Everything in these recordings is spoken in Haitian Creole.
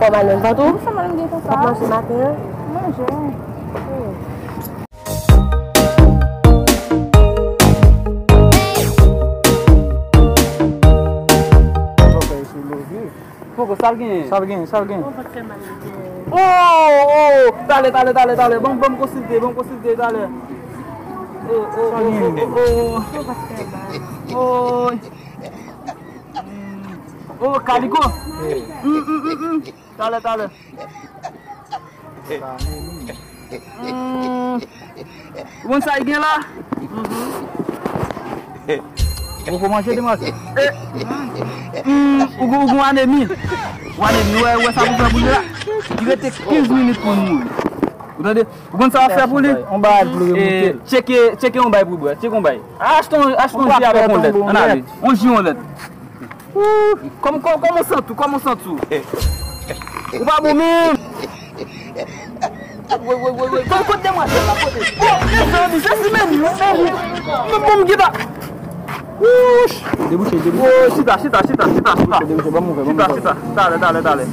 pas mal même pas tout. Ça m'a dit ça. Ça mange ce matin. Manger. Fogo, salguinho. Salguinho. Oh, dale. Vamos consultar, dale. Oh, calico. Dale. Vamos sair aqui lá. Vou manger demais. O anémie. O anémie, ouais, ça vous fait bouger là. Il reste 15 minutes pour nous. Vous entendez? Vous ça va faire pour lui? On va pour le checker on bail pour boire. Checker on bail. Achetons jus avec on lait. On jus on lait. Comment on sent tout? On va mourir. Ouais. Côté-moi là, côté. Oh, c'est même. Nous guida. Débouché. Oh, chita. Débouché, vamos ver. Chita. Dale. Dale. Dale.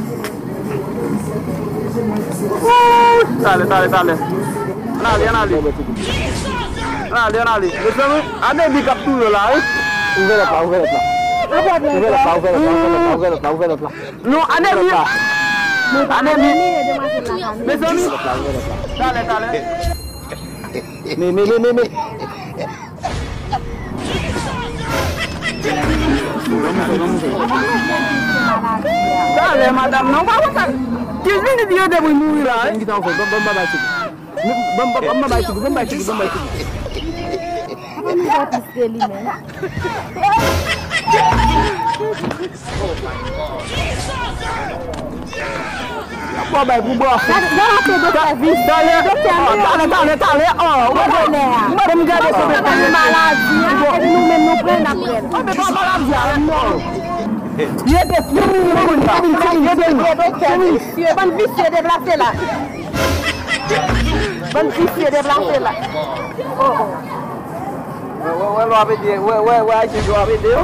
Anémie capture là. Ouvre là. Non, anémie. Mes amis. Dale. Mais. Dale, madame, não vai botar. 15 minutes de eu mourir lá. Vamos baixo. Vamos botar ele mesmo. Pô, vai pro boa. Não, tem do serviço. Dale. Oh, vamos já descer. Maladie, ele não prende a prenda. Vamos pra maladie, não. Il est bonne vicieux déplacé là. Ouais, je dois aider.